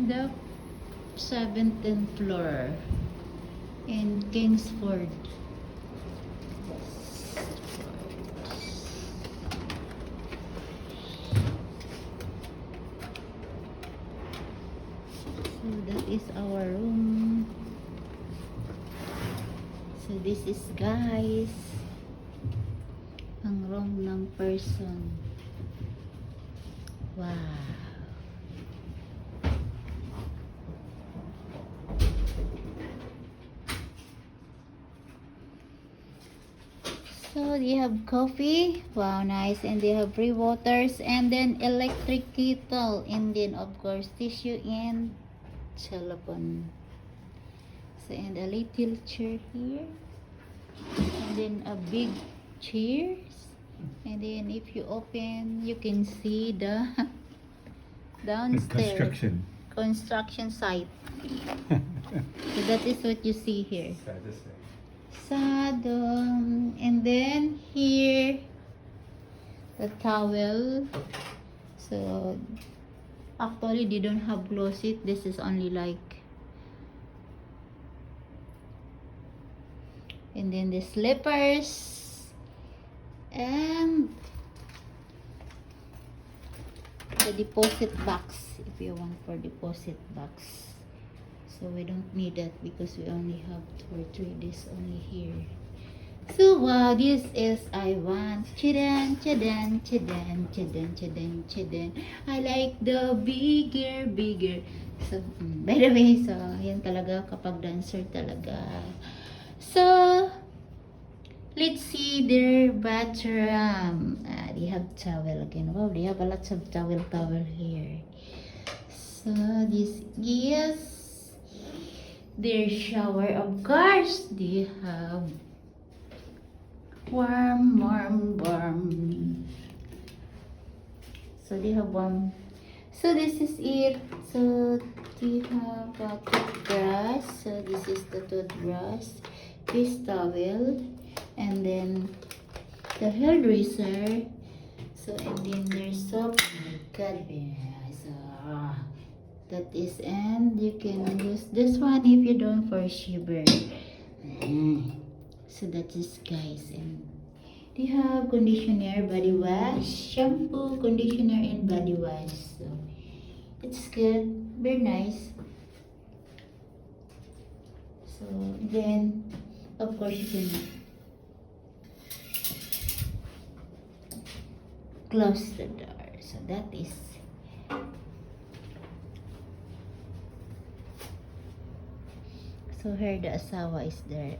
the 17th floor in Kingsford. So that is our room. So this is, guys, ang room ng person. Wow. So they have coffee, wow, nice, and they have free waters, and then electric kettle, and then of course tissue and telephone. So, and a little chair here, and then a big chairs, and then if you open, you can see the downstairs construction site. So that is what you see here. Sad, and then here the towel. So actually they don't have closet. This is only like, and then the slippers and the deposit box if you want for deposit box. So we don't need that because we only have 2 or 3 days only here. So wow, this is I want. Chadan, chadan, chadan, chadan, chadan, chadan. I like the bigger. So by the way, so yan talaga kapag dancer talaga. So let's see their bathroom. They have towel again. Wow, they have a lot of towel here. So this is their shower. Of course, they have warm. So they have warm. So this is it. So they have a toothbrush. So this is the toothbrush, this towel, and then the hairdresser. So and then there's soap. God, so that is, and you can use this one if you don't for shiver. So that is, guys, and they have conditioner, body wash, shampoo, conditioner, and body wash. So it's good, very nice. So then of course you can close the door. So that is. So here the asawa is there.